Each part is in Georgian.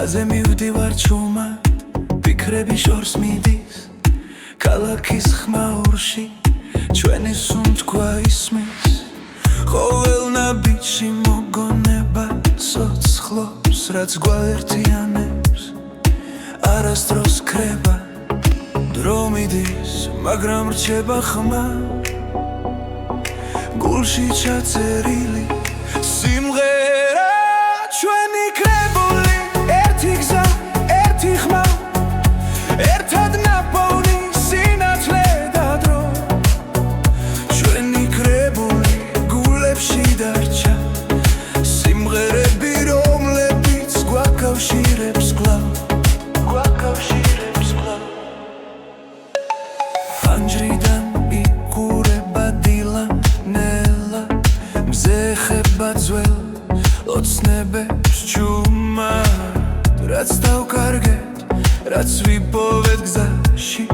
გზაზე მივდივარ ჩუმად ფიქრები შორს მიდის ქალაქის ხმაურში ჩვენი სუნთქვა ისმის ყოველ ნაბიჯში მოგონება სოცხლობს რაც გვაერთიანებს არასდროს ქრება დრო მიდის მაგრამ რჩება ხმა გულში ჩაწერილი სიმღერა ჩვენი კრებული ერთი გზა ერთი ხმა ერთად ნაპოვნი სინათლე და დრო ჩვენი კრებული გულებში დარჩა სიმღერები რომლებიც გვაკავშირებს კვლავ ფანჯრიდან იყურება დილა ნელა მზე ხება ძველ ოცნებებს ჩუმად რაც დავკარგეთ რაც ვიპოვეთ გზაში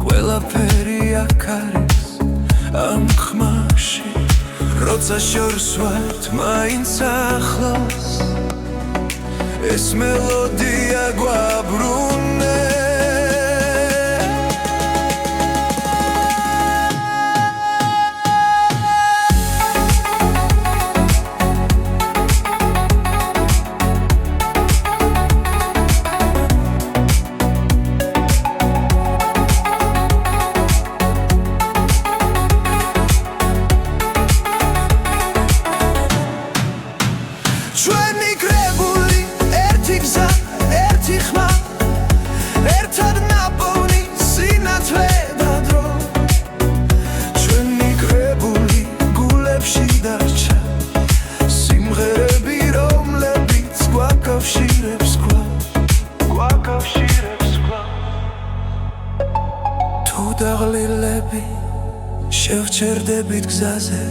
ყველაფერი აქ არის ამ ხმაში როცა შორს ვართ მაინც ახლოს ეს მელოდია გვაბრუნებს ჩვენი კრებული ერთი გზა ერთი ხმა ერთად ნაპოვნი სინათლე და დრო ჩვენი კრებული გულებში დარჩა სიმღერები რომლებიც გვაკავშირებს კვლავ თუ დაღლილები შევჩერდებით გზაზე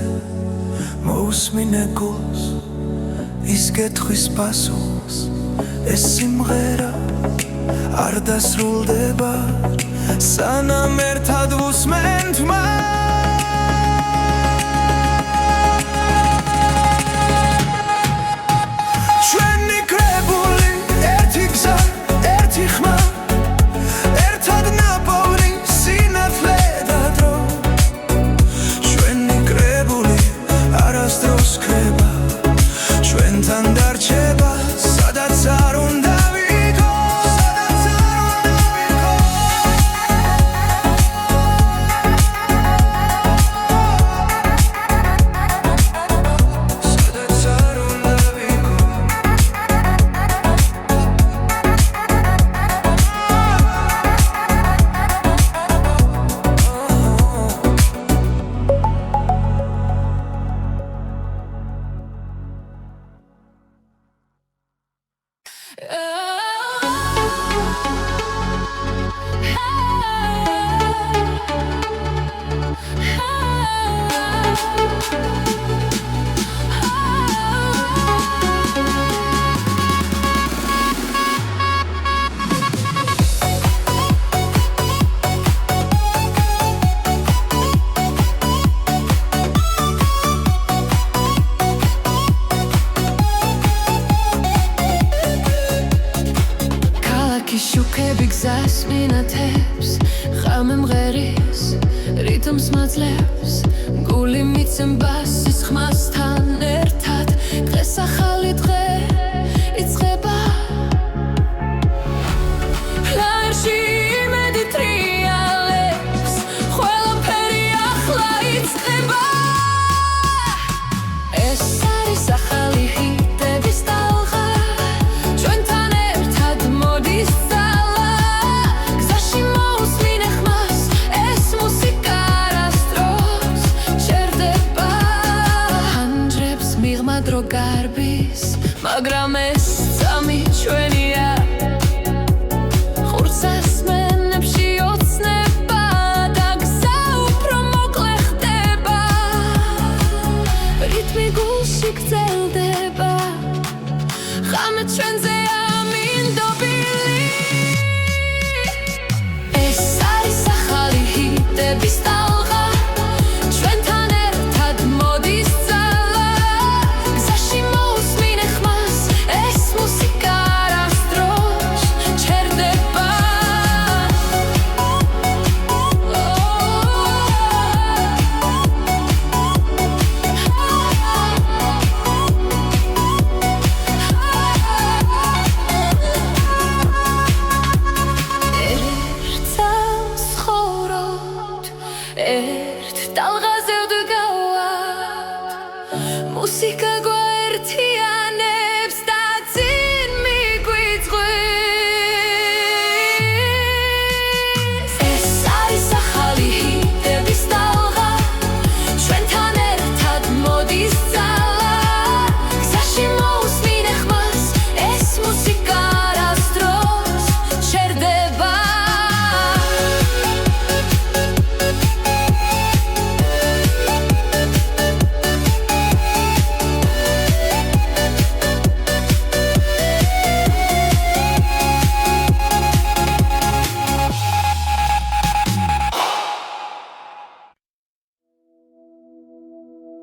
მოусმინე გულს ის კითხვის პასუხს ეს სიმღერა არ დასრულდება სანამ ერთად ვუსმენთ ჩვენი კრებული ერთი გზა ერთი ხმა ერთად ნაპოვნი სინათლე და დრო ჩვენი კრებული არასდროს ქრება ჩვენთან დარჩება სადაც არ უნდა ვიყოს სადაც არ უნდა შუქები გზას მინათებს ხამე მღერის რიტმს მაძლევს გული მიცემბას ის ხმასთან ერთად დღეს ახალი დღე იწყება ლაერში იმედი ტრიალებს ყველაფერი ახლა იწყება ეს არის ახალი ჰიტების ტალღა ჩვენთან ერთად მოდის დრო გარბის მაგრამ ეს წამი ჩვენია ხურს ასმენებში ოცნება და გზა უფრო მოკლე ხდება რიტმი გულში გრძელდება ხამე ჩვენზე ამინდობილი ეს არის ახალი ჰიტების ტალღა ჩვენთან ერთად მოდის ძალა გზაში მოусმინე ხმას ეს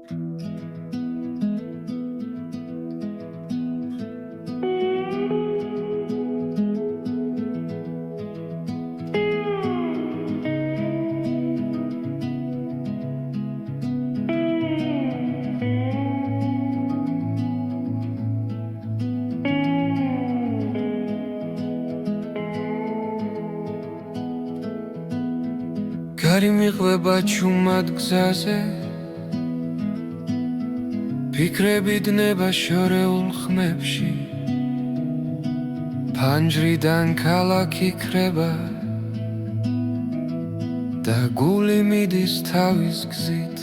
გარი მიყვება ჩუმად გზაზე ფიქრები დნება შორეულ ხმებში ფანჯრიდან ქალაქი ქრება და გული მიდის თავის გზით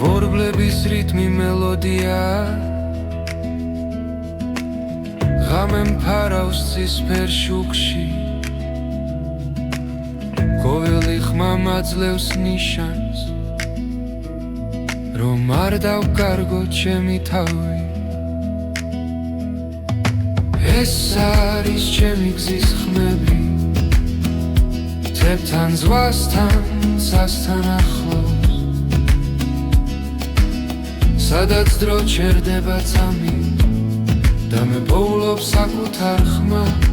ბორბლების რიტმი მელოდია ღამე მფარავს ცისფერ შუქში ყოველი ხმა მაძლევს ნიშანს რომ არ დავკარგო ჩემი თავი ეს არის ჩემი გზის ხმები თებთან ზღვასთან სასთან ახლოს სადაც დრო ჩერდება წამი და მე პოულობ საკუთარ ხმას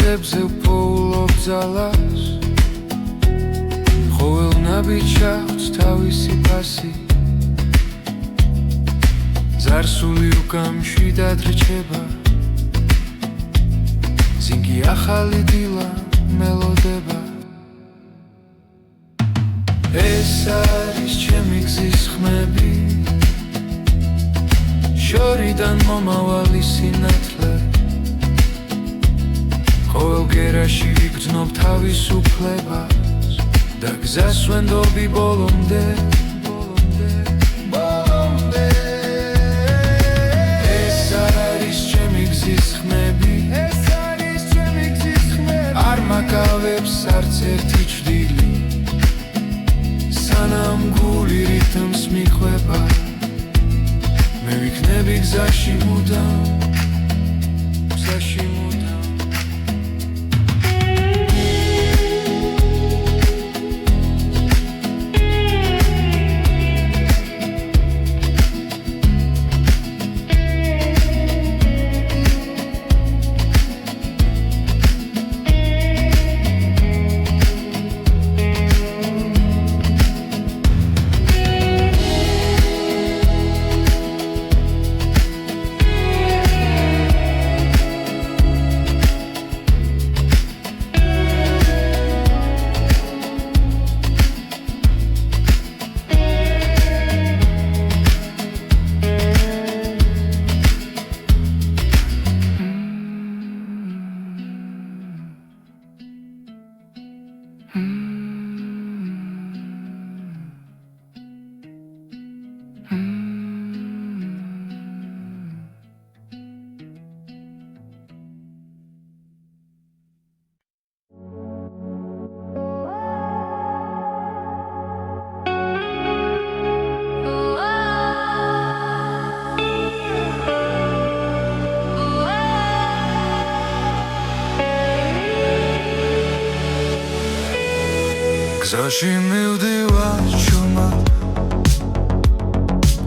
გზებზე ვპოულობ ძალას ყოველ ნაბიჯს აქვს თავისი ფასი ზარსული უკამში დადრჩება ზინგი ახალი დილა მელოდება ეს არის ჩემი გზის ხმები შორიდან მომავალი სინათლე ყოველ გერაში ვიგრძნობ თავისუფლებას და გზას ვენდობი ბოლომდე ეს არის ჩემი გზის ხმები არ მაკავებს არც ერთი ჭრილი სანამ გული რითმს მიყვება მე ვიქნები გზაში მუდამ გზაში მივდივარ ჩუმად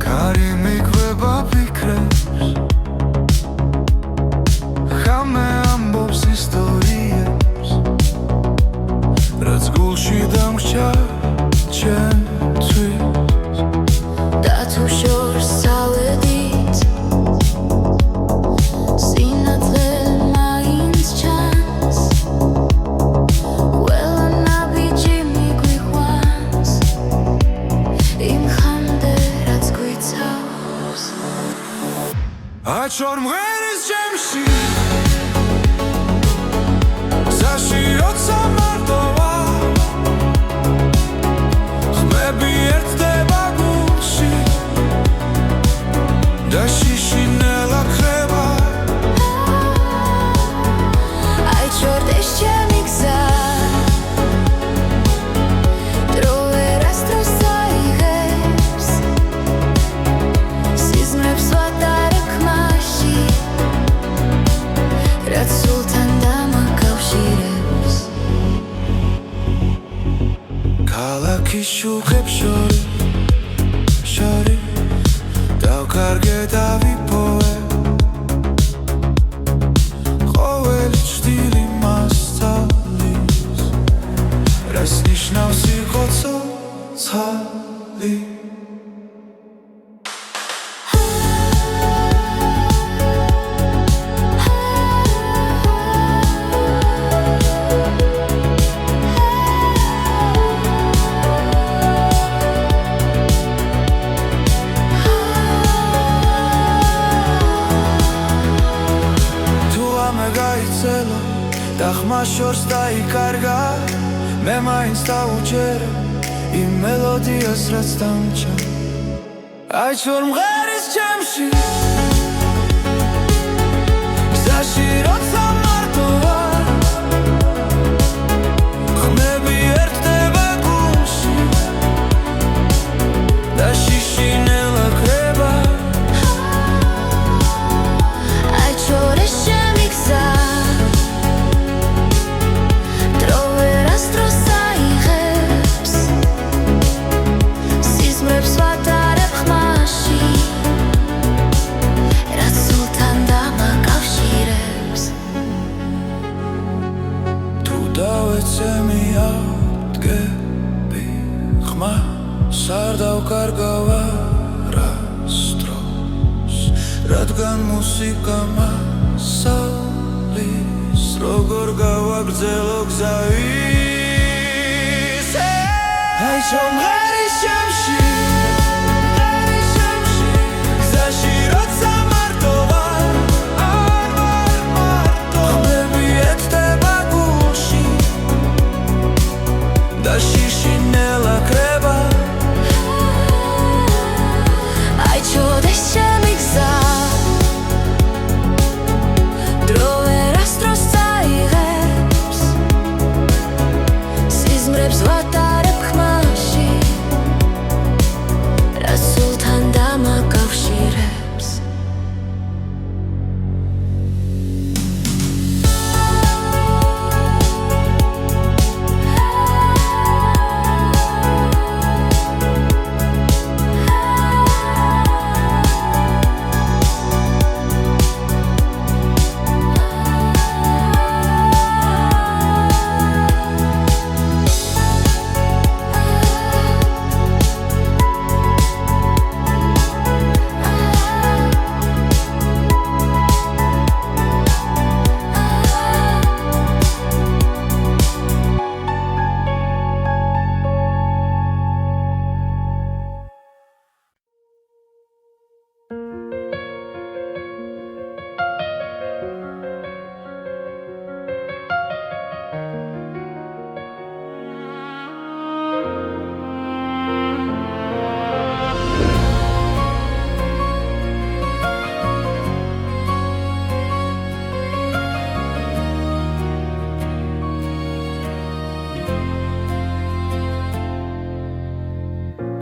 კარი მიყვება ფიქრებს ხამე ამბობს ისტორიებს რაც გულში დამრჩა ჩემთვის და თუ შორს წავედით სინათლე მაინც ჩანს აჩორ მღერის ჩემში გზაში როცა მარტოა ხმები ერთდება გულში და შიში ნელა მას შორს დაიკარგა მე მაინც დავუჯერე იმ მელოდიას რაც დამჭა აი ჩორ მღერის ჩემში გზაში როცა მარტო ვარ ხმები ერთდება გულში და შიშინელა ქრება აი ჩორე შემი გზა დრო ვერასდროს აიღებს სიზმრებს ვატარებ ხმაში რაც სულთან დამაკავშირებს თუ დავეცემი ავდგები ხმას არ დავკარგავ არასდროს რადგან მუსიკა მასალის როგორ გავაგრძელო გზა ისე აი შემღერის ჩემში გზაში როცა მარტო ვარ არ ვარ მარტო ხმები ერთდება გულში და შიშინელა ქრება აი ჩორე შემი გზა დრო ვერასდროს აიღებს სიზმრებს ვატარებ ხმაში რაც სულთან დამაკავშირებს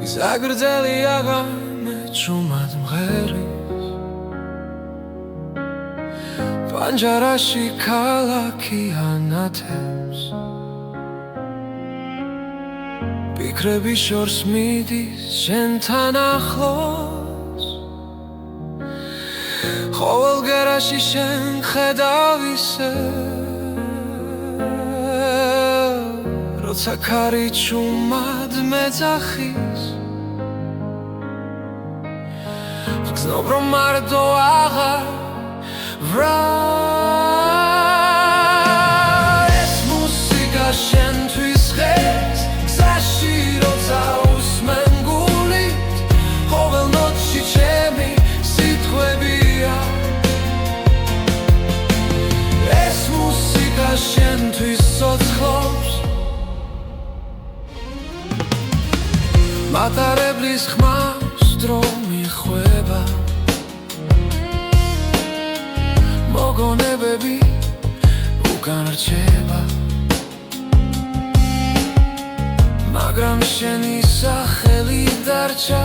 გზაგრძელი აღამე ჩუმად მღერის პანჯარაში ქალაქი ანათებს ფიქრები შორს მიდის შენთან ახლოს ყოველ გერაში შენ ხედავ ისე როცა ქარი ჩუმად მეძახის გრძნობ რომ მარტო აღარ ვრალ ეს მუსიკა შენთვის ხეს გზაში როცა უსმენ გულით ყოველ ნოტში ჩემი სიტყვებია ეს მუსიკა შენთვის ცოცხლობს მატარებლის ხმავს დრო მიხვება მოგონებები უკან რჩება მაგრამ შენი სახელი დარჩა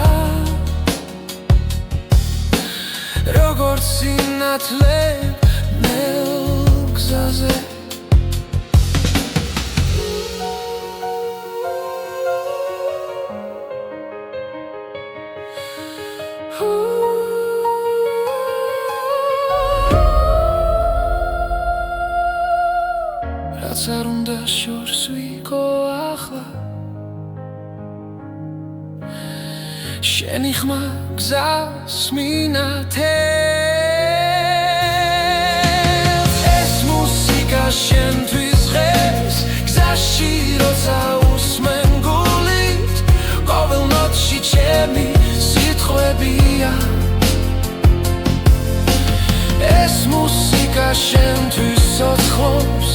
როგორც სინათლე ნელ გზაზე რაც არ უნდა შორს ვიყო ახლა შენი ხმა გზას მინათებს ეს მუსიკა შენთვის ხეს გზაში როცა უსმენ გულით ყოველ ნოტში ჩემი სიტყვებია ეს მუსიკა შენთვის ცოცხლობს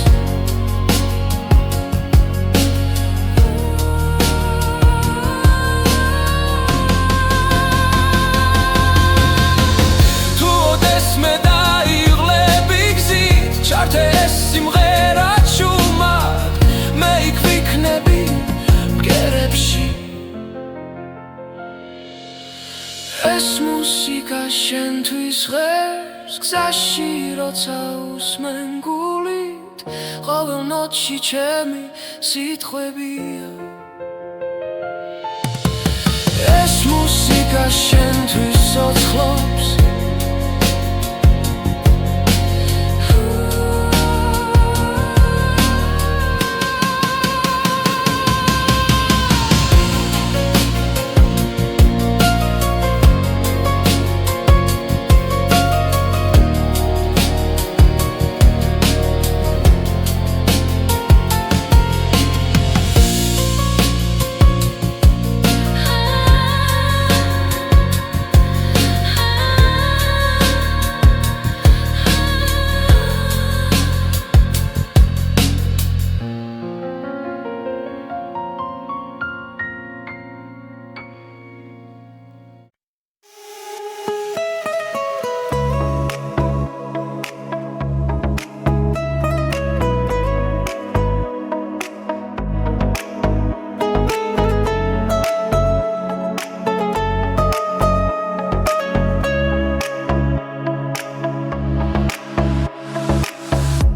მუსიკა შენთვის ღერს გზაში როცა უსმენ გულით ყოველ ნოტში ჩემი სიტყვებია ეს მუსიკა შენთვის ცოცხლობს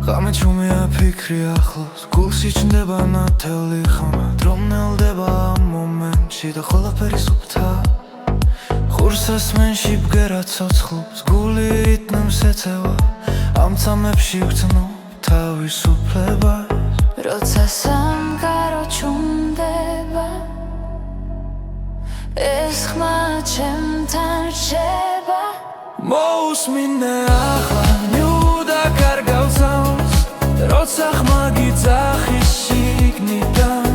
ღამე ჩუმია ფიქრი ახლოს გულში ჩნდება ნათელი ხმა დრო მნელდება ამ მომენტში და ყველაფერი სუფთა ხურს ასმენში ბგერა ცოცხლობს გული რიტმს ეწევა ამ წამებში ვგრძნობ თავისუფლებას როცა სამყარო ჩუმდება ეს ხმა ჩემთან რჩება მოусმინე ახლა ნიუდა კარგავსავს როცა ხმა გიძახის შიგნიდან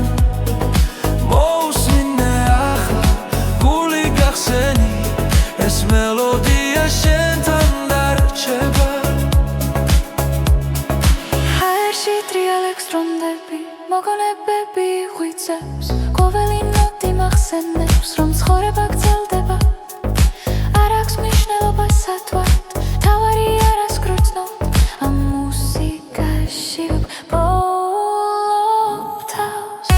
მოусმინე ახლა გული გახსენი ეს მელოდია შენთან დარჩება ჰაერში ტრიალებს დრონდები მოგონებები ღვიძლებს ყოველი ნოტი მახსენებს რომ ცხოვრება გრძელდება არ აქვს მნიშვნელობა სათვალთ თავარი არას გრძნობ ამ მუსიკაში ვბოლობ თავს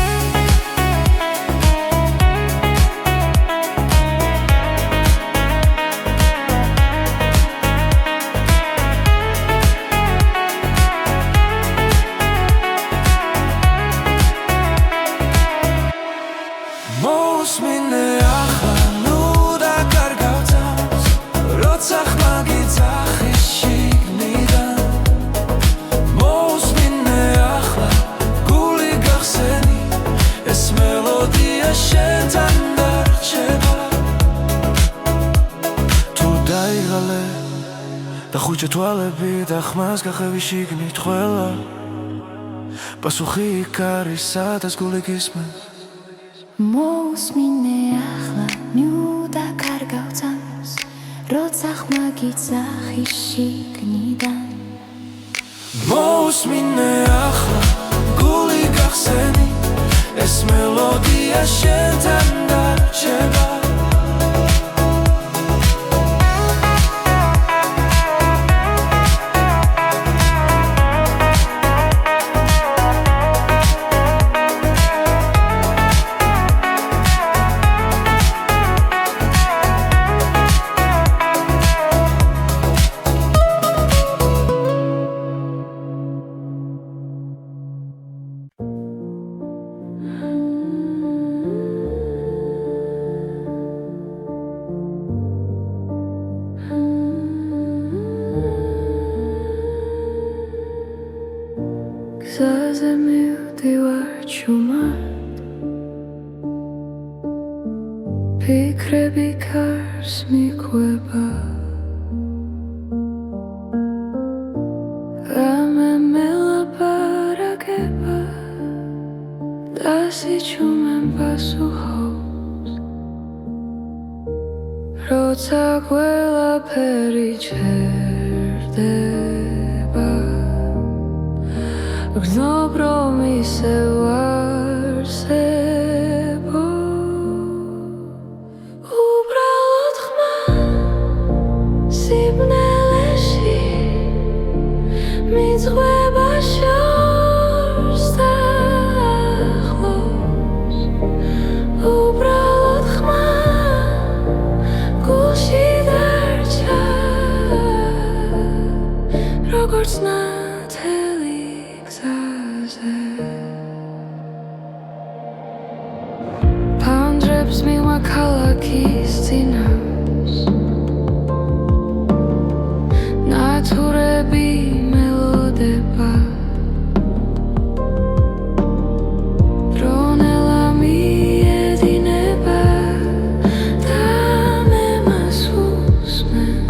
მოусმინე ახლა ნუდა კარგავსავს როცა ხმა გიძახის შიგნიდან მოусმინე ახლა გული გახსენი ეს მელოდია შენთან დარჩება თუ დაიღალე და ხუჭა თვალები და ხმას გახევი შიგნით ყველა პასუხი იქ არის სადაც გული გისმენს მოусმინე ახლა ნიუდა კარგავსავს როცა ხმა გიძახის შიგნიდან მოусმინე ახლა გული გახსენი ეს მელოდია შენთან დარჩება გზაზე მივდივარ ჩუმად ფიქრები კარს მიყვება რამე მელაპარაკება და სიჩუმენ პასუხობს როცა ყველაფერი ჩერდება გრძნობ რომ ისევ არსებო უბრალოდ ხმა სიბნელეში მიძღვება შორს და ახლოს უბრალოდ ხმა გულში დარჩება როგორც ნათელი გზაზე ფანჯრებს მიღმა ქალაქის წინავს ნათურები მელოდება დრონელა მიედინება და მე მას უსმენ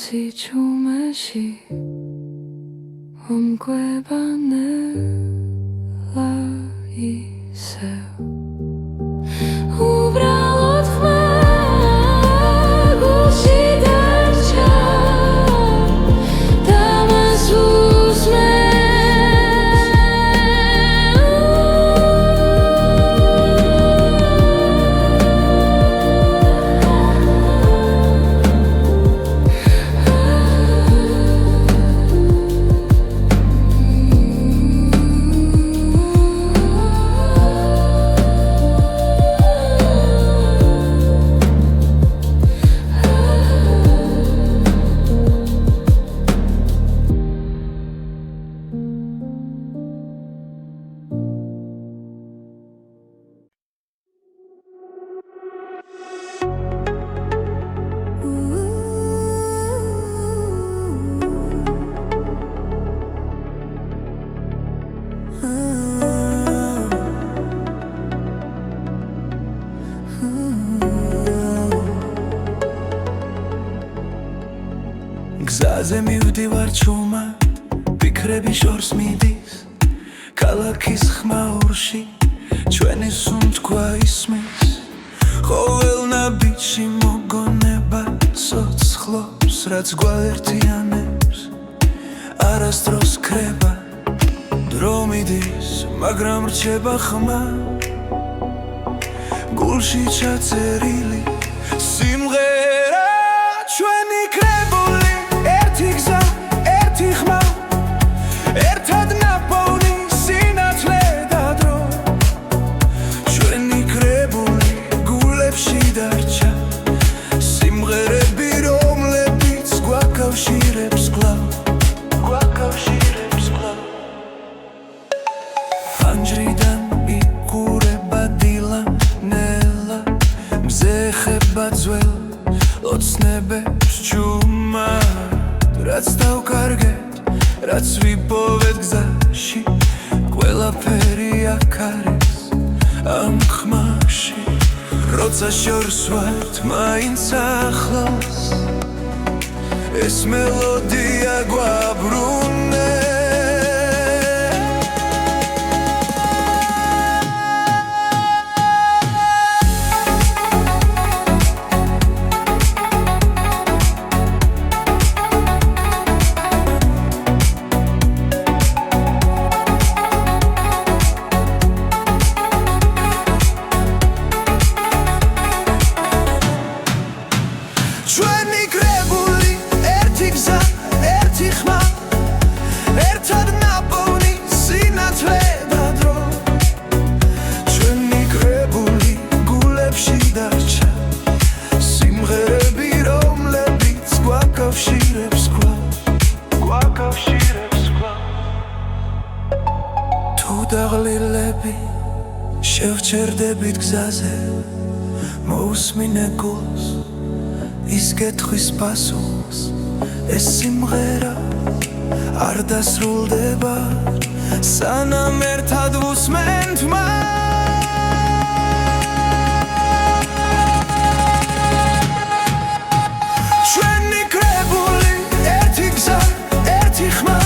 სიჩუმეში ომკვება ნელა ისევ უბრალოდ ხმა გულში დარჩა და მას გზაზე მივდივარ ჩუმა ფიქრები შორს მიდის ქალაქის ხმაურში ჩვენი სუნთქვა ისმის ყოველ ნაბიჯში მოგონება სოცხლობს რაც გვაერთიანებს არასდროს ქრება დრო მიდის მაგრამ რჩება ხმა გულში ჩაწერილი სიმღერა ჩვენი კრებული ერთი გზა ერთი ხმა ერთად ნაპოვნი სინათლე და დრო ჩვენი კრებული გულებში დარჩა სიმღერები რომლებიც გვაკავშირებს კვლავ ფანჯრიდან იყურება დილა ნელა მზე ხება ძველ ოცნებებს ჩუმა რაც დავკარგეთ რაც ვიპოვეთ გზაში ყველაფერი აქ არის ამ ხმაში როცა შორს ვართ მაინც ახლოს ეს მელოდია გვაბრუნებს ჩვენი კრებული ერთი გზა ერთი ხმა მოვდაღლილები შევჩერდებით გზაზე მოусმინე გულს ის გეთხვის პასუხს ეს სიმღერა არ დასრულდება სანამ ერთად ვუსმენთ ჩვენი კრებული ერთი გზა ერთი ხმა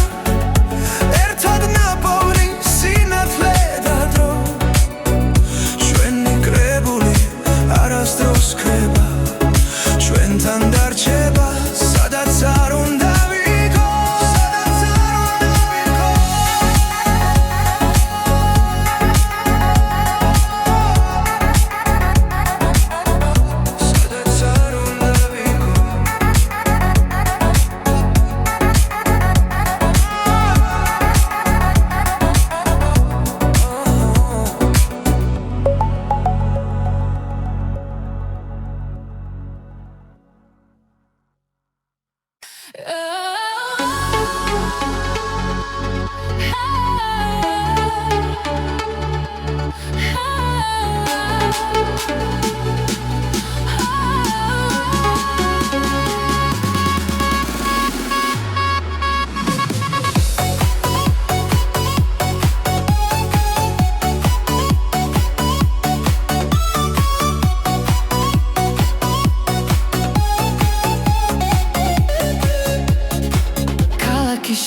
ერთად ნაპოვნი სინათლე და დრო ჩვენი კრებული არასდროს ქრება ჩვენთან დარჩება სადაც არ უნდა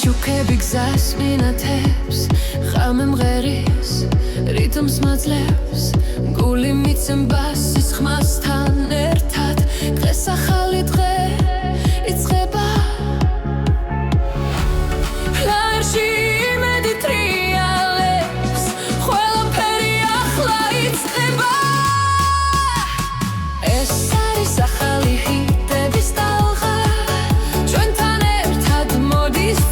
შუქები გზას მინათებს ხამე მღერის რიტმს მაძლევს გული მიცემბას ის ხმასთან ერთად დღეს ახალი დღე იწყება ფლაერში იმედი ტრიალებს ყველაფერი ახლა იწყება ეს არის ახალი ჰიტების ტალღა ჩვენთან ერთად მოდის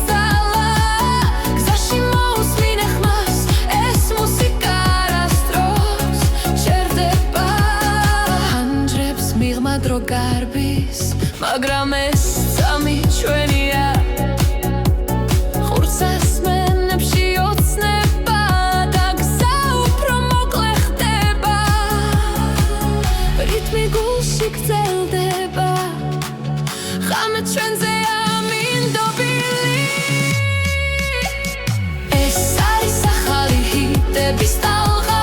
დრო გარბის მაგრამ ეს წამი ჩვენია ხურს ასმენებში ოცნება და გზა უფრო მოკლე ხდება რითმი გულში გრძელდება ხამე ჩვენზეა მინდობილი ეს არის ახალი ჰიტების ტალღა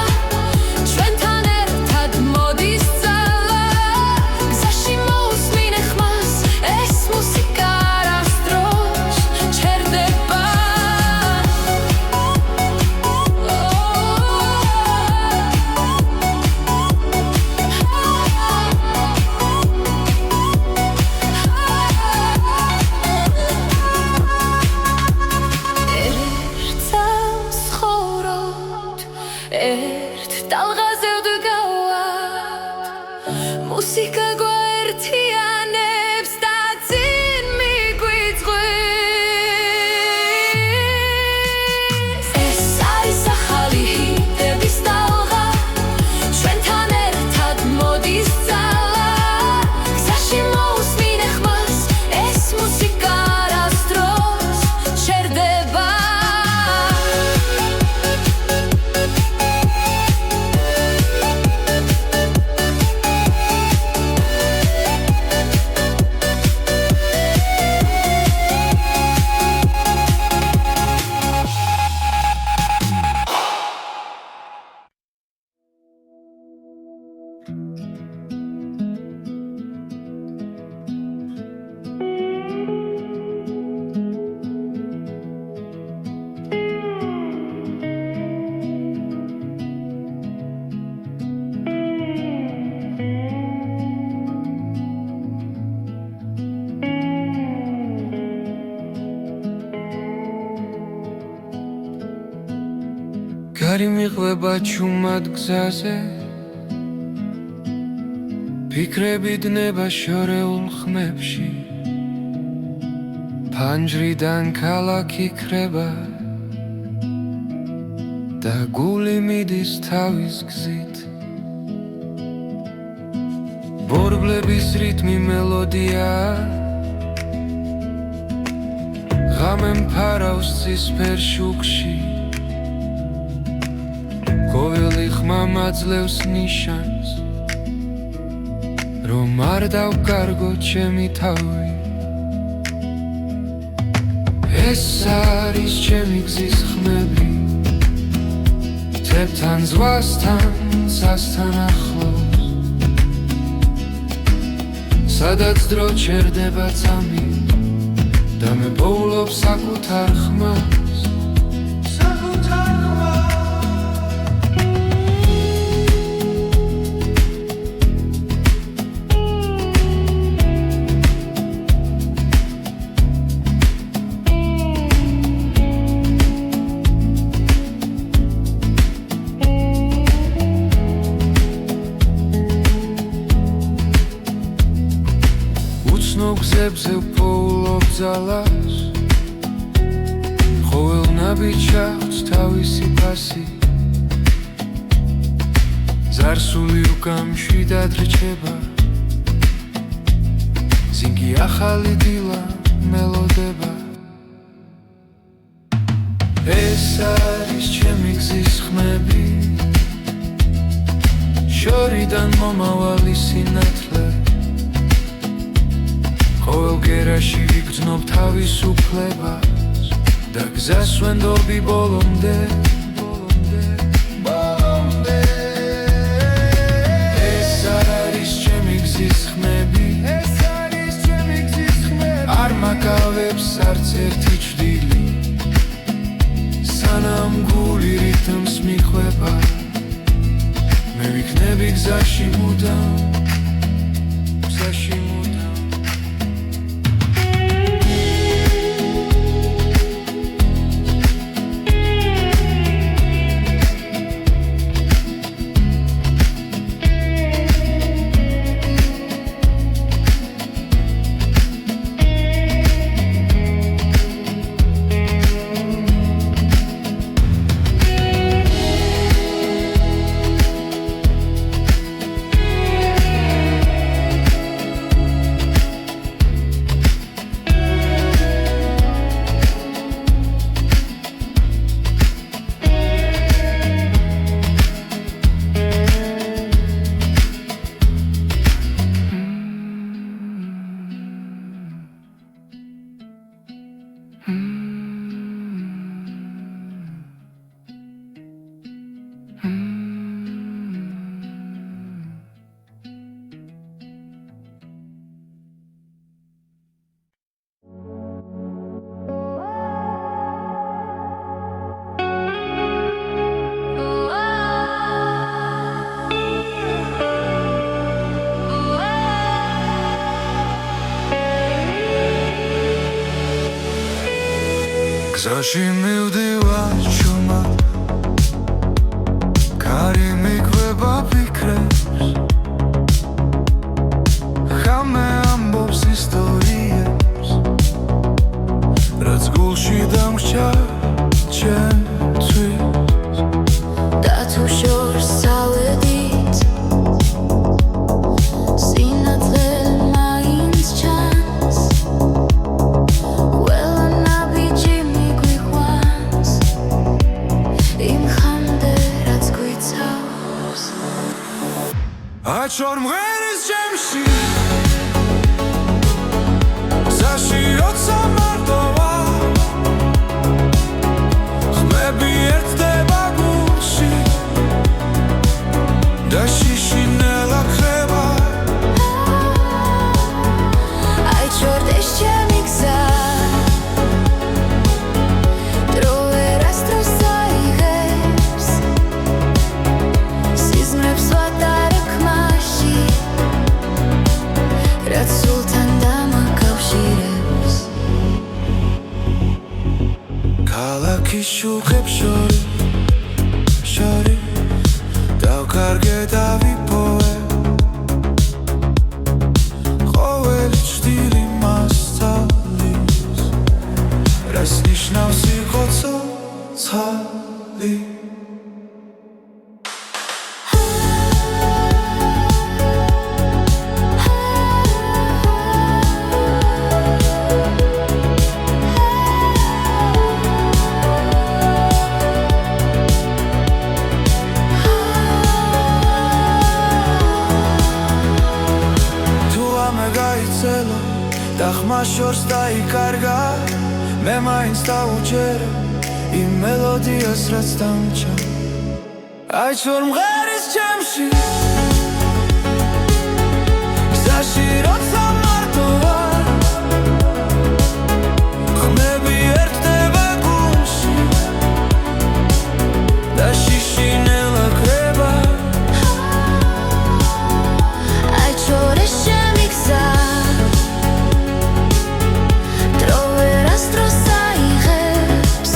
ჩვენთან ერთად მოდის ერთ ტალღაზე ვდგავართ მუსიკა გვაერთიანებს და წინ მიგვიწვევს ეს არის ახალი ჰიტების ტალღა ჩვენთან ერთად მოდის ძალა გზაში მოусმინე ხმას ეს მუსიკა არასდროს ჩერდება გარი მიყვება ჩუმად გზაზე ფიქრები დნება შორეულ ხმებში ფანჯრიდან ქალაქი ქრება და გული მიდის თავის გზით ბორბლების რიტმი მელოდია ღამე მფარავს ცისფერ შუქში ამაძლევს ნიშანს რომ არ დავკარგო ჩემი თავი ეს არის ჩემი გზის ხმები თებთან ზღვასთან სასთან ახლოს სადაც დრო ჩერდება წამი და მე პოულობ საკუთარ ხმას გზებზე ვპოულობ ძალას ყოველ ნაბიჯს აქვს თავისი ფასი ზარსული უკამშვიდად რჩება ზინგი ახალი დილა მელოდება ეს არის ჩემი გზის ხმები შორიდან მომავალი სინათლე ყოველ გერაში ვიგრძნობ თავისუფლებას და გზას ვენდობი ბოლომდე ეს არის ჩემი გზის ხმები არ მაკავებს არც ერთი ჭრილი სანამ გული რითმს მიხვება მე ვიქნები გზაში მუდამ გზაში მივდივარ ჩუმად კარი მიგვება ფიქრებს ხამე ამბობს ისტორიებს რაც გულში დამრჩა ჩემთვის და თუ შორს წავედით სინათლე მაინც ჩანს აჩორ მღერის ჩემში გზაში როცა მარტოა ხმები ერთდება გულში და შიშინელა ხება აჩორ ეს ჩემი გზა დრო ვერასდროს წაიღებს სიზმრებს ვატარებ რაც სულთან დამაკავშირებს ქალაქის შუხებს შორი დავკარგე და ვიპოვე ყოველი ჭრილი მასწავლის რას ნიშნავს სიხოცო ცალი მაინც დავუჯერებ იმ მელოდიას რაც დამჭა აი ჩორ მღერის ჩემში გზაში როცა მარტო ვარ ხმები ერთდება გულში და შიშინელა ქრება აი ჩორ ეს ჩემი გზა დრო ვერასდროს აიღებს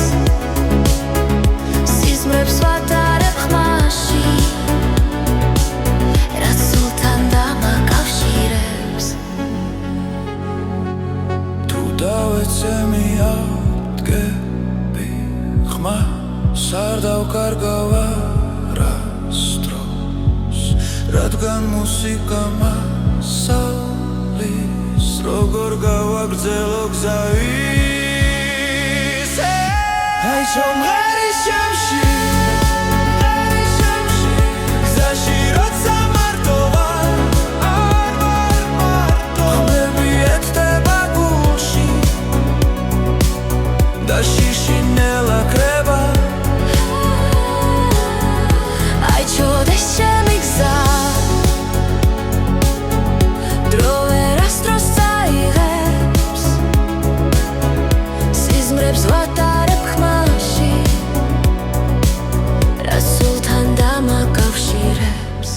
სიზმრებს ვატარებ ხმაში რაც სულთან დამაკავშირებს თუ დავეცემი აღდგები ხმას არ დავკარგავ არასდროს რადგან მუსიკა მასალის როგორ გავაგრძელო გზავის აი შომღერის ჩემში გზაში როცა მარტო ვარ არ ვარ მარტო ხმები ერთდება გულში და შიშინელა ქრება აი ჩორ ეს ჩემი გზა დრო ვერასდროს აიღებს სიზმრებს ვატარებ ხმაში რაც სულთან დამაკავშირებს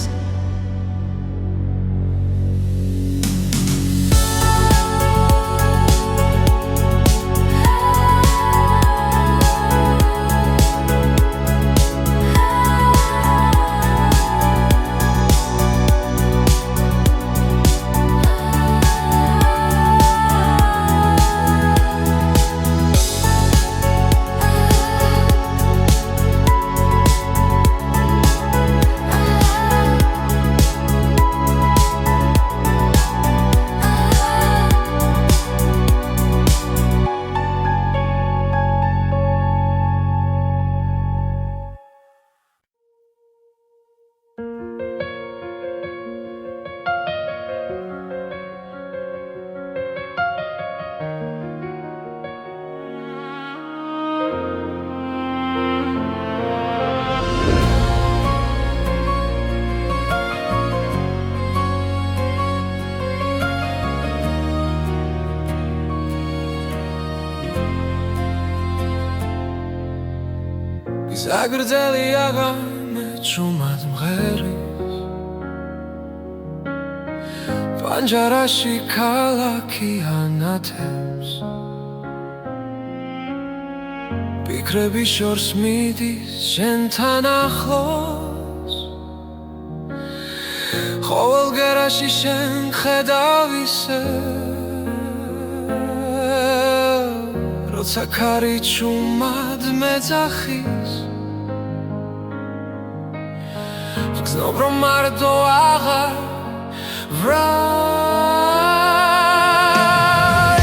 გზაგრძელი აღამე ჩუმად მღერის პანჯარაში ქალაქი ანათებს ფიქრები შორს მიდის შენთან ახლოს ყოველ გერაში შენ ხედავ ისე როცა ქარი ჩუმად მეძახის გრძნობ რომ მარტო აღარ ვრალ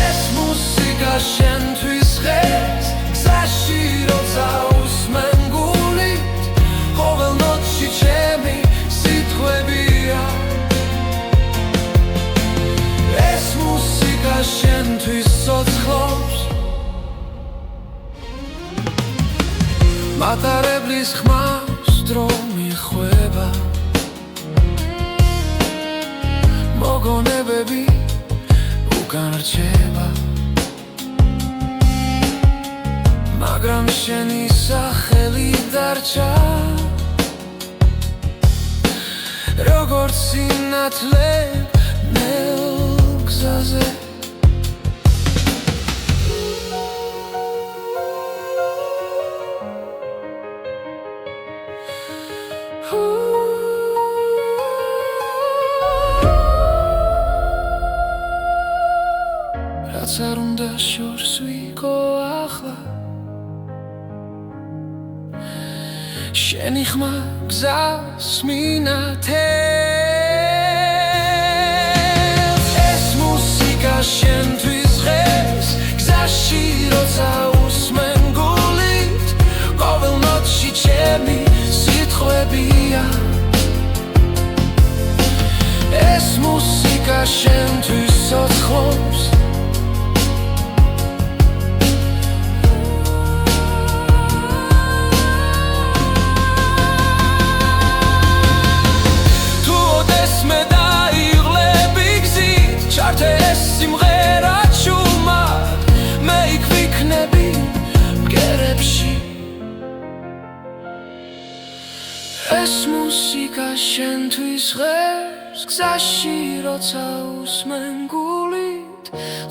ეს მუსიკა შენთვის ღერს გზაში როცა უსმენ გულით ყოველ ნოტში ჩემი სიტყვებია ეს მუსიკა შენთვის ცოცხლობს მატარებლის ხმას დრო მიხვება მოგონებები უკან რჩება მაგრამ შენი სახელი დარჩა როგორც სინათლე ნელ გზაზე რაც არ უნდა შორს ვიგო ახლა შენი ხმა გზას მინათებს ეს მუსიკა შენთვის ღერს გზაში როცა უსმენ გულით ყოველ ნოტში ჩემი სიტყვებია ეს მუსიკა შენთვის ცოცხლობს ამცამებში ეს მუსიკა შენთვის ღერს გზაში როცა უსმენ გულით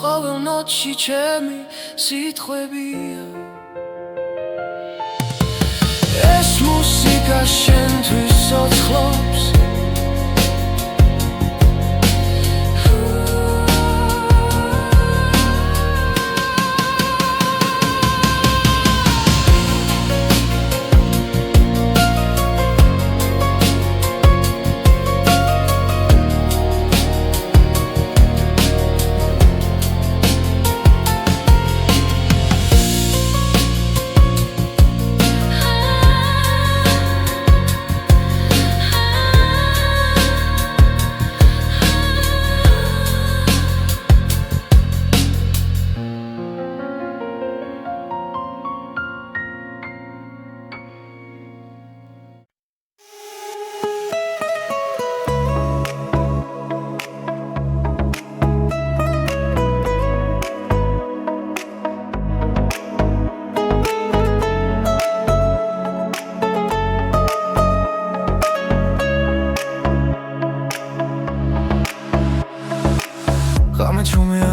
ყოველ ნოტში ჩემი სიტყვებია ეს მუსიკა შენთვის ოცხლობს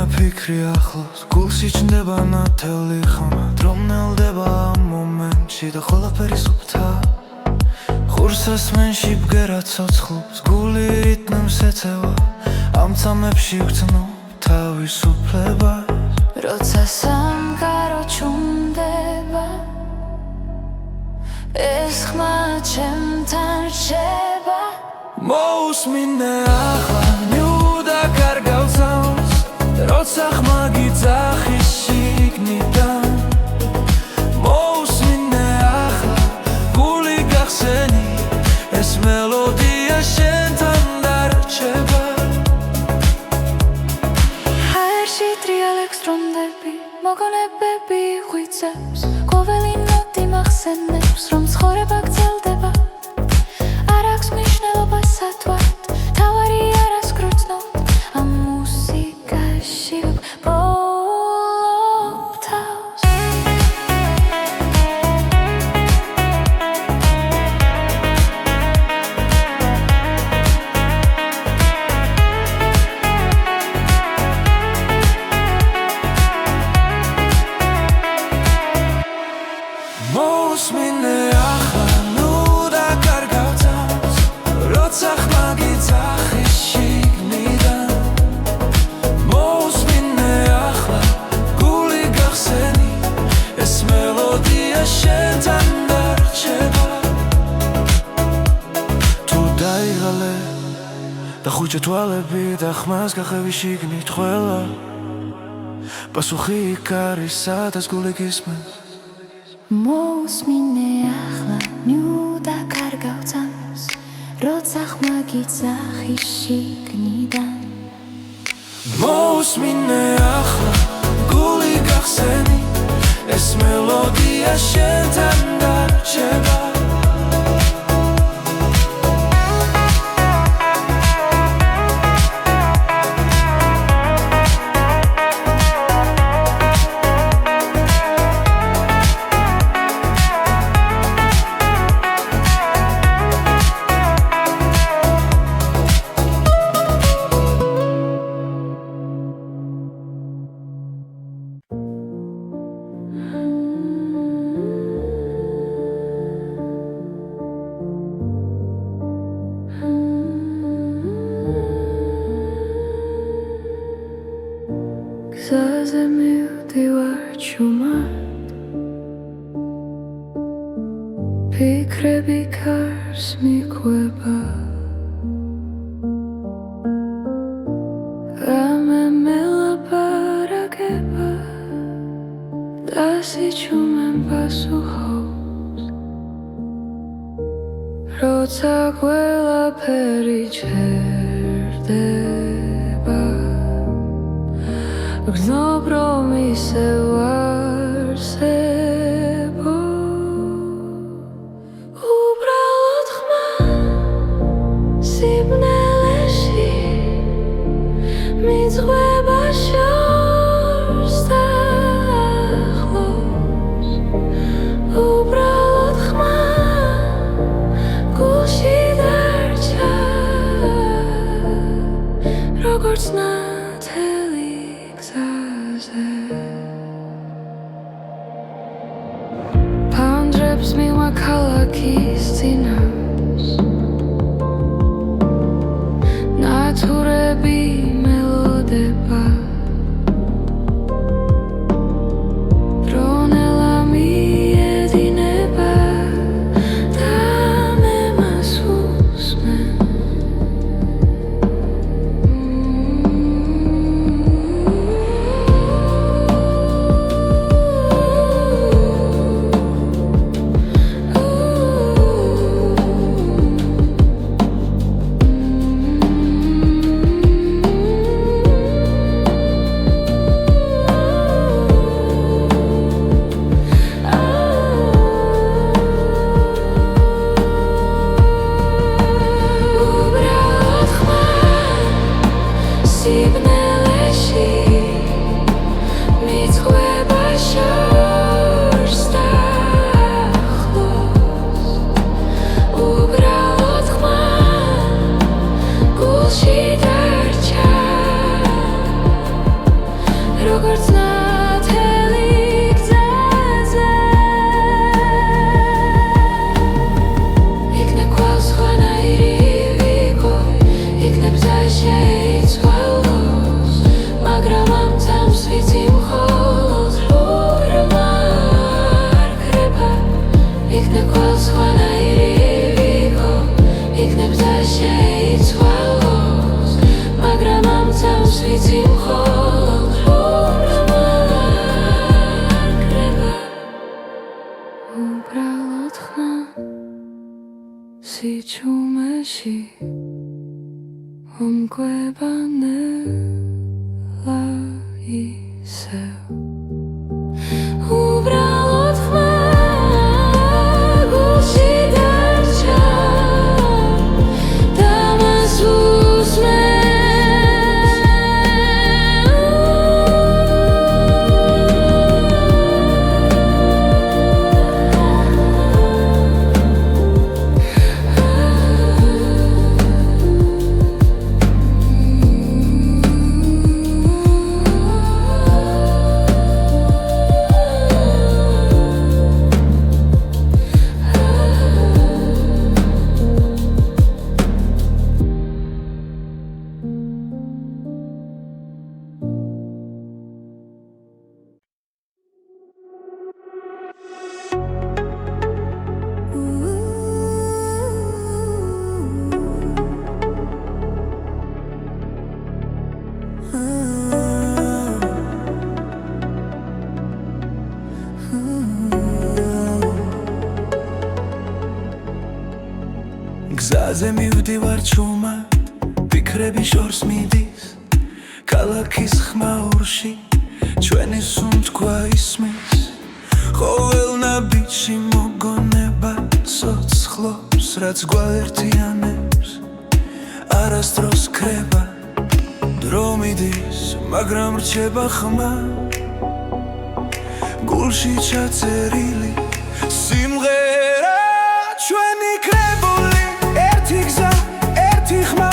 ფიქრი ახლოს გულში ჩნდება ნათელი ხმა დრო ნელდება ამ მომენტში და ყველაფერი სუფთა ხურს ასმენში ბგერა ცოცხლობს გული რიტმს ეწევა ამცამებში ვგრძნობ თავისუფლებას როცა სამყარო ჩუმდება ეს ხმა ჩემთან რჩება მოусმინე ახლა ნიუდა კარგავსავს როცა ხმა გიძახის შიგნიდან მოусმინე ახლა გული გახსენი ეს მელოდია შენთან დარჩება ჰაერში ტრიალ ექსტრონდები მოგონებები ღვიძლებს ყოველი ნოტი მახსენებს რომ ცხოვრება გრძელდება არ აქვს მნიშვნელობა სათვალთ თავარი არას გრძნობ ამ მუსიკაში ვბოლობ თავს მოусმინე ახლა ნუ დაკარგავთავს როცა ხმა გიძახის შიგნიდან მოусმინე ახლა გული გახსენი ეს მელოდია შენთან დარჩება თუ დაიღალე და ხუჭა თვალები და ხმას გახევი შიგნით ყველა პასუხი იქ არის სადაც გული გისმენს მოусმინე ახლა ნუ დაკარგავთავს როცა ხმა გიძახის შიგნიდან მოусმინე ახლა გული გახსენი ეს მელოდია შენთან დარჩება გზაზე მივდივარ ჩუმად ფიქრები კარს მიყვება რამე მელაპარაკება და სიჩუმემ პასუხობს როცა ყველაფერი ჩერდება გრძნობ რომ ისევ არსებო უბრალოდ ხმა სიბნელეში მიძღვება შორს და ახლობს ჭამს მიღმა ქალაქის წინავს ნათურები მელოდება დრონელა მიედინება და მე მას უსმენ სიჩუმეში ომკვება ნელა ისევ უბრალოდ ხმა გულში დარჩა და მას გზაზე მივდივარ ჩუმად ფიქრები შორს მიდის ქალაქის ხმაურში ჩვენი სუნთქვა ისმის ყოველ ნაბიჯში მოგონება სოცხლობს რაც გვაერთიანებს არასდროს ქრება დრო მიდის მაგრამ რჩება ხმა გულში ჩაწერილი სიმღერა ჩვენი კრებული ერთი გზა ერთი ხმა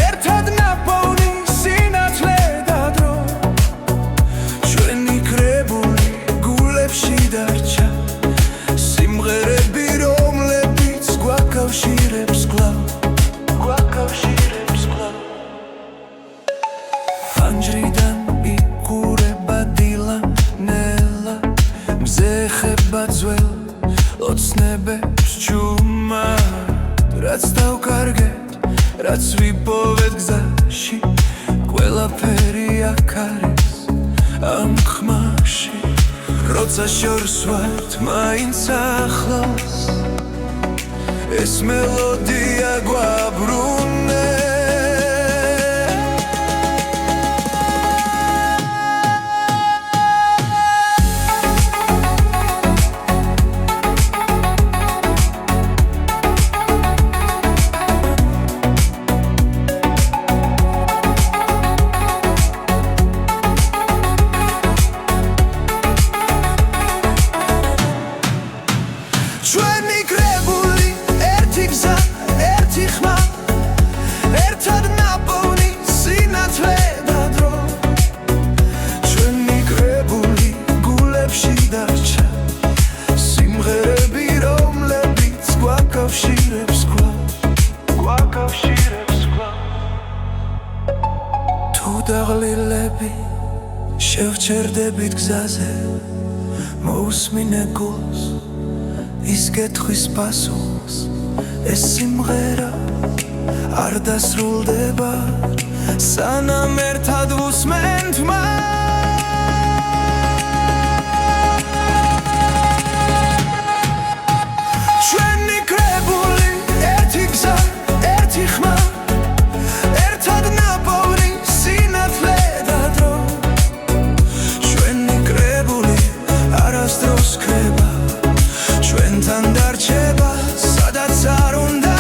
ერთად ნაპოვნი სინათლე და დრო ჩვენი კრებული გულებში დარჩა სიმღერები რომლებიც გვაკავშირებს კვლავ ფანჯრიდან იყურება დილა ნელა მზე ხება ძველ ოცნებებს ჩუმად რაც დავკარგეთ რაც ვიპოვეთ გზაში ყველაფერი აქ არის ამ ხმაში როცა შორს ვართ მაინც ახლოს ეს მელოდია გვაბრუნებს ჩვენი კრებული ერთი გზა ერთი ხმა ჩერდებით გზაზე მოусმინე გულს ის კითხვის პასუხს ეს სიმღერა არ დასრულდება სანამ ერთად ვუსმენთ ჩვენი კრებული ერთი გზა ერთი ხმა ერთად ნაპოვნი სინათლე და დრო ჩვენი კრებული არასდროს ქრება ჩვენთან დარჩება სადაც არ უნდა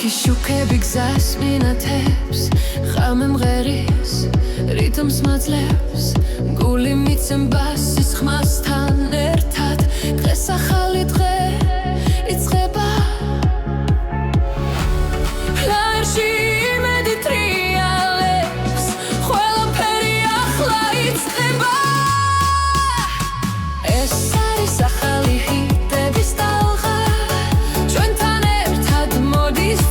შუქები გზას მინათებს ხამე მღერის რიტმს მაძლევს გული მიცემბას ის ხმასთან ერთად დღეს ახალი დღე იწყება ლაერში იმედი ტრიალებს ყველაფერი ახლა იწყება ეს არის ახალი ჰიტების ტალღა ჩვენთან ერთად მოდის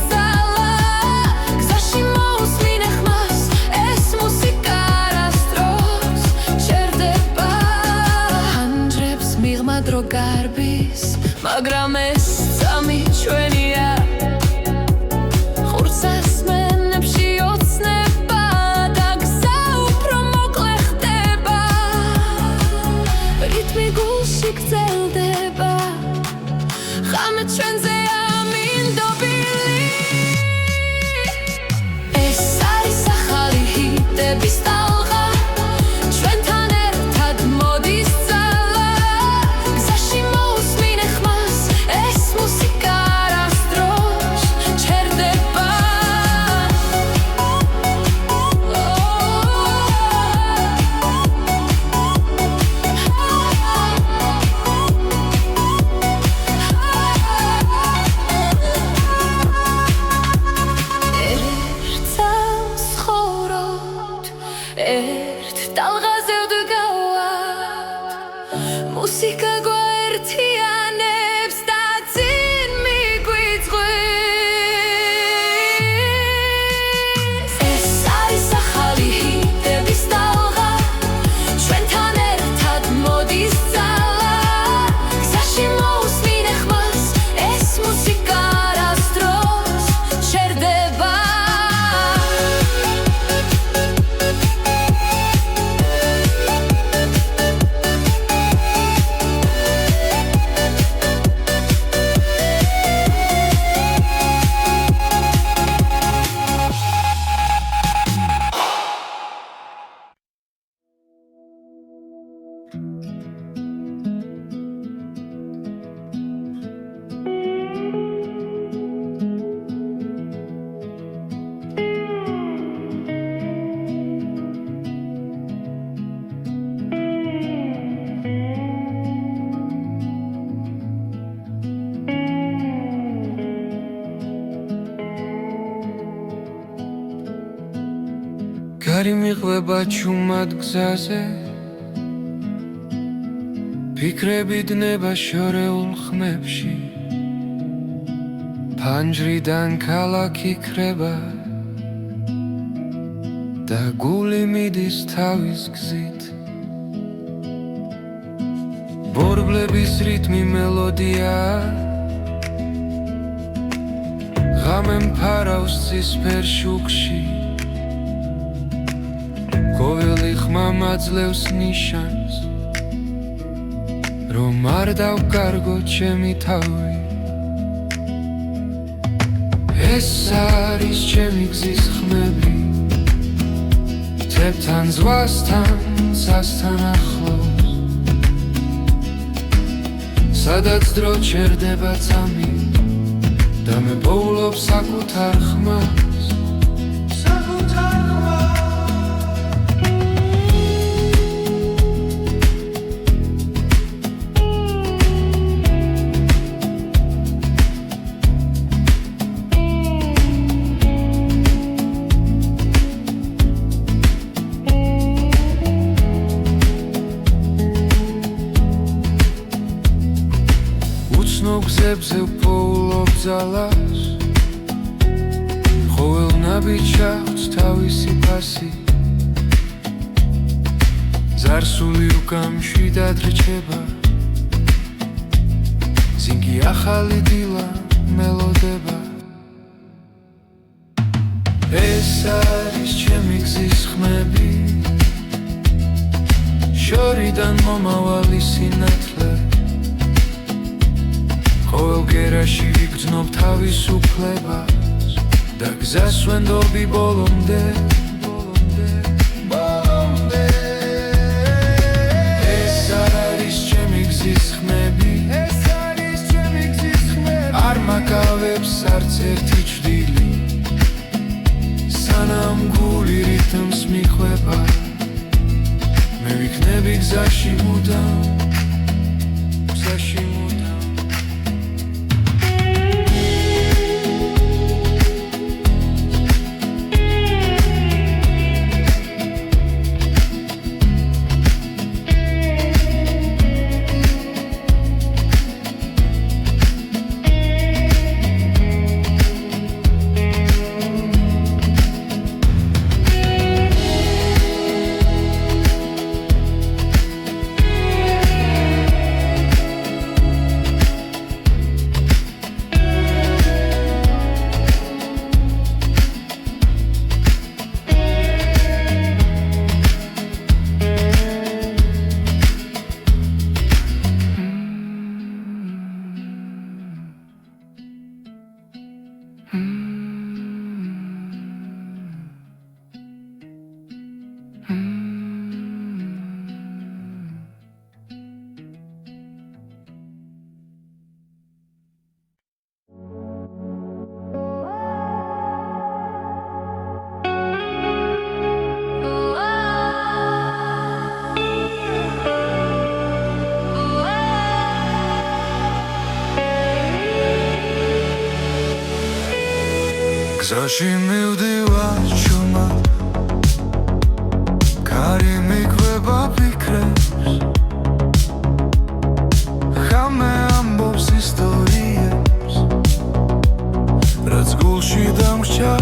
დრო გარბის მაგრამ ეს წამი ჩვენია ხურს ასმენებში ოცნება და გზა უფრო მოკლე ხდება რიტმი გულში გრძელდება ხამე ჩვენზეა მინდობილი ეს არის ახალი ჰიტების ტალღა ჩვენთან ერთად მოდის ერთ ტალღაზე ვდგავართ მუსიკა გვაერთიანებს და წინ მიგვიწვევს ეს არის ახალი ჰიტების ტალღა ჩვენთან ერთად მოდის ძალა გზაში მოусმინე ხმას ეს მუსიკა არასდროს ჩერდება გარი მიყვება ჩუმად გზაზე ფიქრები დნება შორეულ ხმებში ფანჯრიდან ქალაქი ქრება და გული მიდის თავის გზით ბორბლების რიტმი მელოდია ღამე მფარავს ცისფერ შუქში ყოველი ხმა ამაძლევს ნიშანს რომ არ დავკარგო ჩემი თავი ეს არის ჩემი გზის ხმები თებთან ზღვასთან სასთან ახლოს სადაც დრო ჩერდება წამი და მე პოულობ საკუთარ ხმას გზებზე ვპოულობ ძალას ყოველ ნაბიჯს აქვს თავისი ფასი ზარსული უკამში დადრჩება ზინგი ახალი დილა მელოდება ეს არის ჩემი გზის ხმები შორიდან მომავალი სინათლე ყოველ გერაში ვიგრძნობ თავისუფლებას და გზას ვენდობი ბოლომდე ეს არის ჩემი გზის ხმები არ მაკავებს არც ერთი ჭრილი სანამ გული რითმს მიხვება მე ვიქნები გზაში მუდამ გზაში მივდივარ ჩუმად კარი მიგვება ფიქრებს ხამე ამბობს ისტორიებს რაც გულში დამრჩა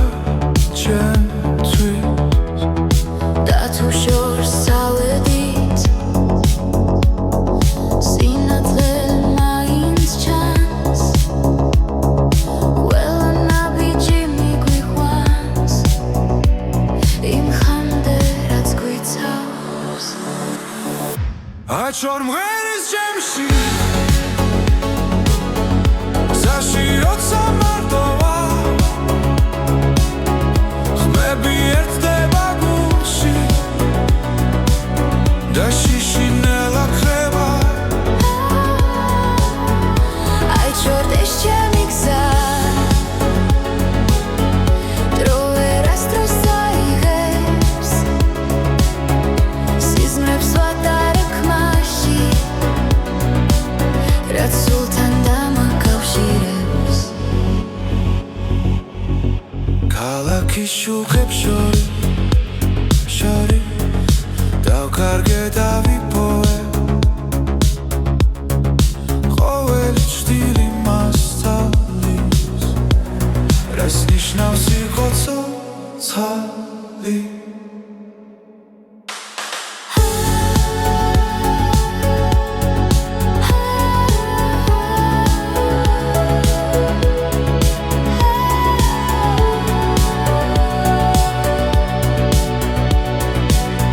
ჩემთვის და თუ შორს წავედით სინათლე მაინც ჩანს აჩორ მღერის ჩემში გზაში როცა მარტოა ხმები ერთდება გულში და შიშინელა ხება აჩორ ეს ჩემი გზა დრო ვერასდროს წაიღებს სიზმრებს ვატარებ რაც სულთან დამაკავშირებს ქალაქის შუქებს შორის დავკარგე და